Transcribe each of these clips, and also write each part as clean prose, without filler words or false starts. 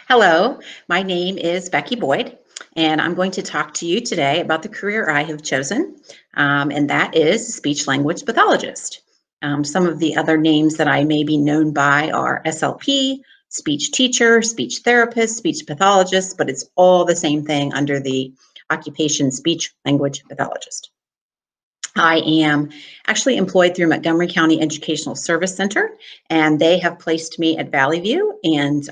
Hello, my name is Becky Boyd, and I'm going to talk to you today about the career I have chosen, and that is speech language pathologist. Some of the other names that I may be known by are SLP, speech teacher, speech therapist, speech pathologist, but it's all the same thing under the occupation speech language pathologist. I am actually employed through Montgomery County Educational Service Center, and they have placed me at Valley View, and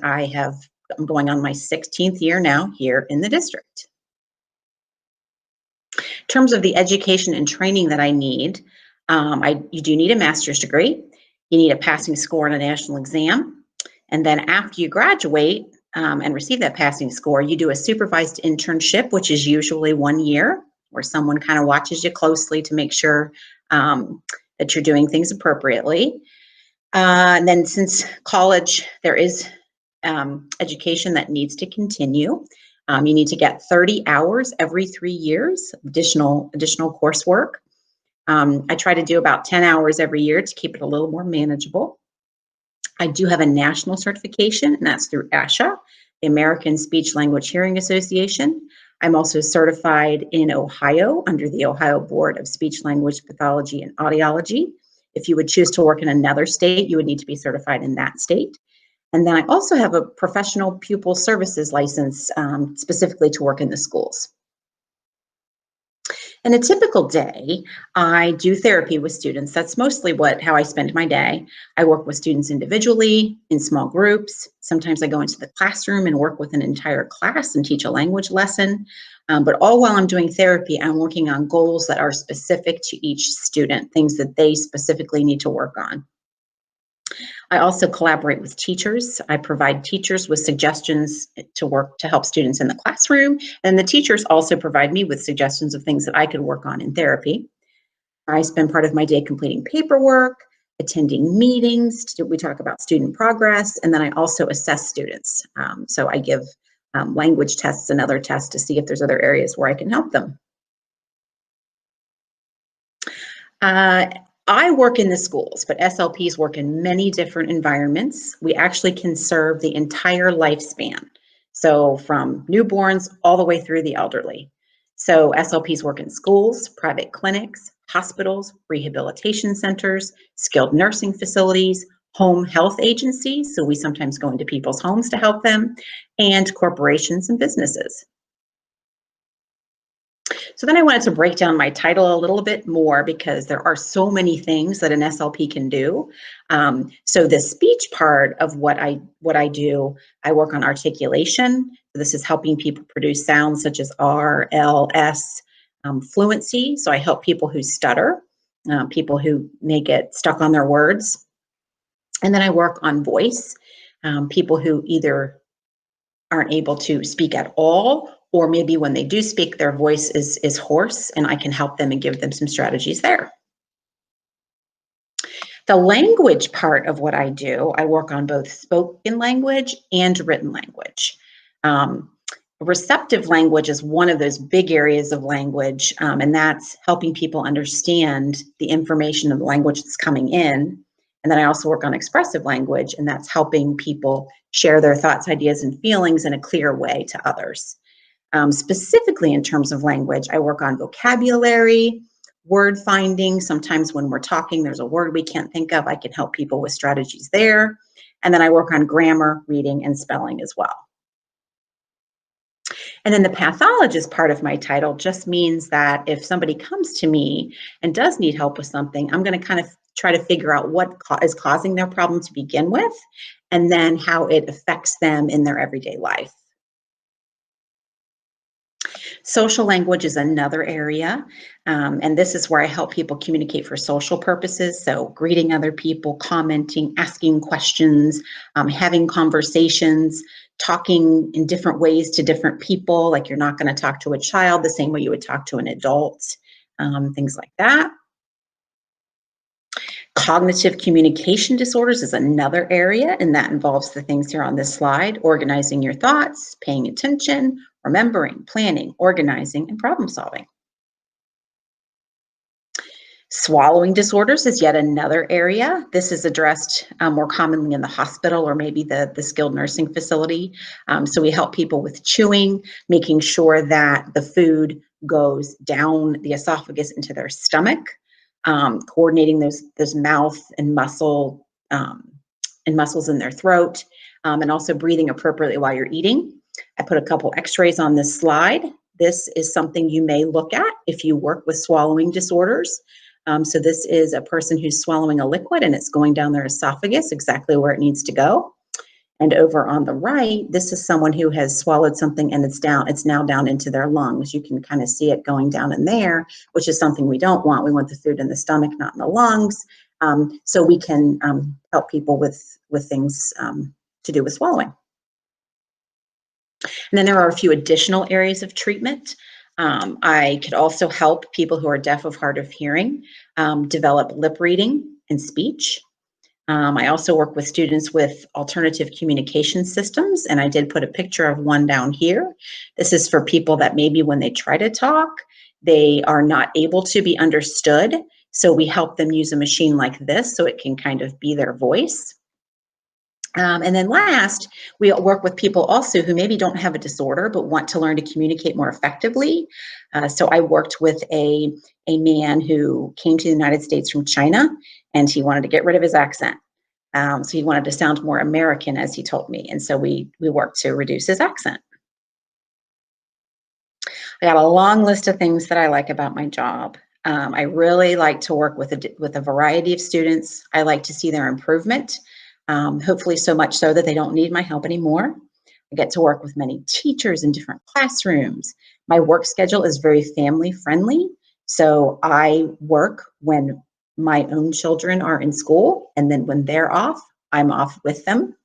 I'm going on my 16th year now here in the district. In terms of the education and training that I need, you do need a master's degree. You need a passing score on a national exam. And then after you graduate and receive that passing score, you do a supervised internship, which is usually 1 year, where someone kind of watches you closely to make sure that you're doing things appropriately. And then since college, there is education that needs to continue. You need to get 30 hours every 3 years, additional coursework. I try to do about 10 hours every year to keep it a little more manageable. I do have a national certification, and that's through ASHA, the American Speech Language Hearing Association. I'm also certified in Ohio under the Ohio Board of Speech Language Pathology and Audiology. If you would choose to work in another state, you would need to be certified in that state. And then I also have a professional pupil services license specifically to work in the schools. In a typical day, I do therapy with students. That's mostly how I spend my day. I work with students individually, in small groups. Sometimes I go into the classroom and work with an entire class and teach a language lesson. But all while I'm doing therapy, I'm working on goals that are specific to each student, things that they specifically need to work on. I also collaborate with teachers. I provide teachers with suggestions to help students in the classroom, and the teachers also provide me with suggestions of things that I could work on in therapy. I spend part of my day completing paperwork, attending meetings. We talk about student progress, and then I also assess students. So I give language tests and other tests to see if there's other areas where I can help them. I work in the schools, but SLPs work in many different environments. We actually can serve the entire lifespan. So from newborns all the way through the elderly. So SLPs work in schools, private clinics, hospitals, rehabilitation centers, skilled nursing facilities, home health agencies. So we sometimes go into people's homes to help them, and corporations and businesses. So then I wanted to break down my title a little bit more because there are so many things that an SLP can do. So the speech part of what I do, I work on articulation. This is helping people produce sounds such as R, L, S, fluency. So I help people who stutter, people who may get stuck on their words. And then I work on voice, people who either aren't able to speak at all, or maybe when they do speak, their voice is hoarse, and I can help them and give them some strategies there. The language part of what I do, I work on both spoken language and written language. Receptive language is one of those big areas of language, and that's helping people understand the information of the language that's coming in. And then I also work on expressive language, and that's helping people share their thoughts, ideas, and feelings in a clear way to others. Specifically in terms of language, I work on vocabulary, word finding. Sometimes when we're talking, there's a word we can't think of. I can help people with strategies there. And then I work on grammar, reading, and spelling as well. And then the pathologist part of my title just means that if somebody comes to me and does need help with something, I'm going to kind of try to figure out what is causing their problem to begin with, and then how it affects them in their everyday life. Social language is another area, and this is where I help people communicate for social purposes. So greeting other people, commenting, asking questions, having conversations, talking in different ways to different people. Like you're not going to talk to a child the same way you would talk to an adult, things like that. Cognitive communication disorders is another area, and that involves the things here on this slide: organizing your thoughts, paying attention, remembering, planning, organizing, and problem solving. Swallowing disorders is yet another area. This is addressed more commonly in the hospital or maybe the skilled nursing facility. So we help people with chewing, making sure that the food goes down the esophagus into their stomach, coordinating those mouth and muscles in their throat, and also breathing appropriately while you're eating. I put a couple x-rays on this slide. This is something you may look at if you work with swallowing disorders. So this is a person who's swallowing a liquid and it's going down their esophagus exactly where it needs to go. And over on the right, this is someone who has swallowed something and it's now down into their lungs. You can kind of see it going down in there, which is something we don't want. We want the food in the stomach, not in the lungs. So we can help people with things to do with swallowing. And then there are a few additional areas of treatment. I could also help people who are deaf of hard of hearing develop lip reading and speech. I also work with students with alternative communication systems, and I did put a picture of one down here. This is for people that maybe when they try to talk, they are not able to be understood. So we help them use a machine like this so it can kind of be their voice. And then last, we work with people also who maybe don't have a disorder but want to learn to communicate more effectively. So I worked with a man who came to the United States from China, and he wanted to get rid of his accent. So he wanted to sound more American, as he told me. And so we worked to reduce his accent. I got a long list of things that I like about my job. I really like to work with a variety of students. I like to see their improvement. Hopefully so much so that they don't need my help anymore. I get to work with many teachers in different classrooms. My work schedule is very family friendly. So I work when my own children are in school, and then when they're off, I'm off with them.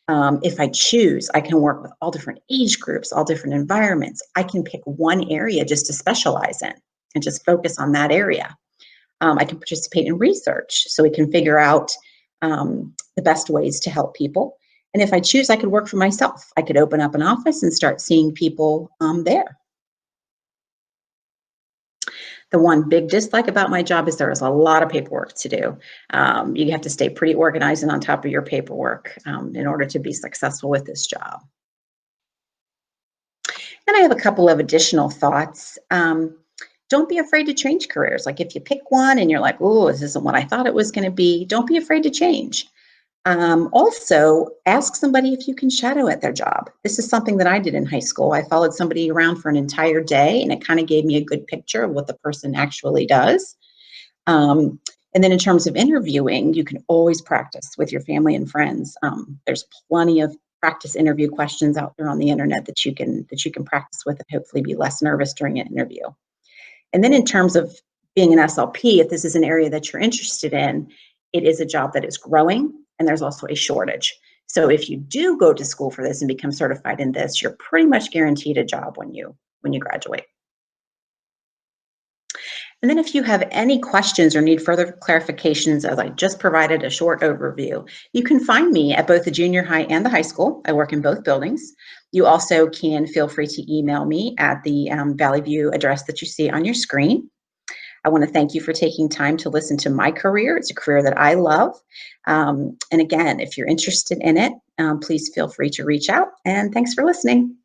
If I choose, I can work with all different age groups, all different environments. I can pick one area just to specialize in and just focus on that area. I can participate in research so we can figure out the best ways to help people. And if I choose, I could work for myself. I could open up an office and start seeing people there. The one big dislike about my job is there is a lot of paperwork to do. You have to stay pretty organized and on top of your paperwork in order to be successful with this job. And I have a couple of additional thoughts. Don't be afraid to change careers. Like if you pick one and you're like, oh, this isn't what I thought it was going to be, don't be afraid to change. Also, ask somebody if you can shadow at their job. This is something that I did in high school. I followed somebody around for an entire day, and it kind of gave me a good picture of what the person actually does. And then in terms of interviewing, you can always practice with your family and friends. There's plenty of practice interview questions out there on the internet that you can practice with and hopefully be less nervous during an interview. And then in terms of being an SLP, if this is an area that you're interested in, it is a job that is growing, and there's also a shortage. So if you do go to school for this and become certified in this, you're pretty much guaranteed a job when you graduate. And then if you have any questions or need further clarifications, as I just provided a short overview, you can find me at both the junior high and the high school. I work in both buildings. You also can feel free to email me at the Valley View address that you see on your screen. I want to thank you for taking time to listen to my career. It's a career that I love. And again, if you're interested in it, please feel free to reach out, and thanks for listening.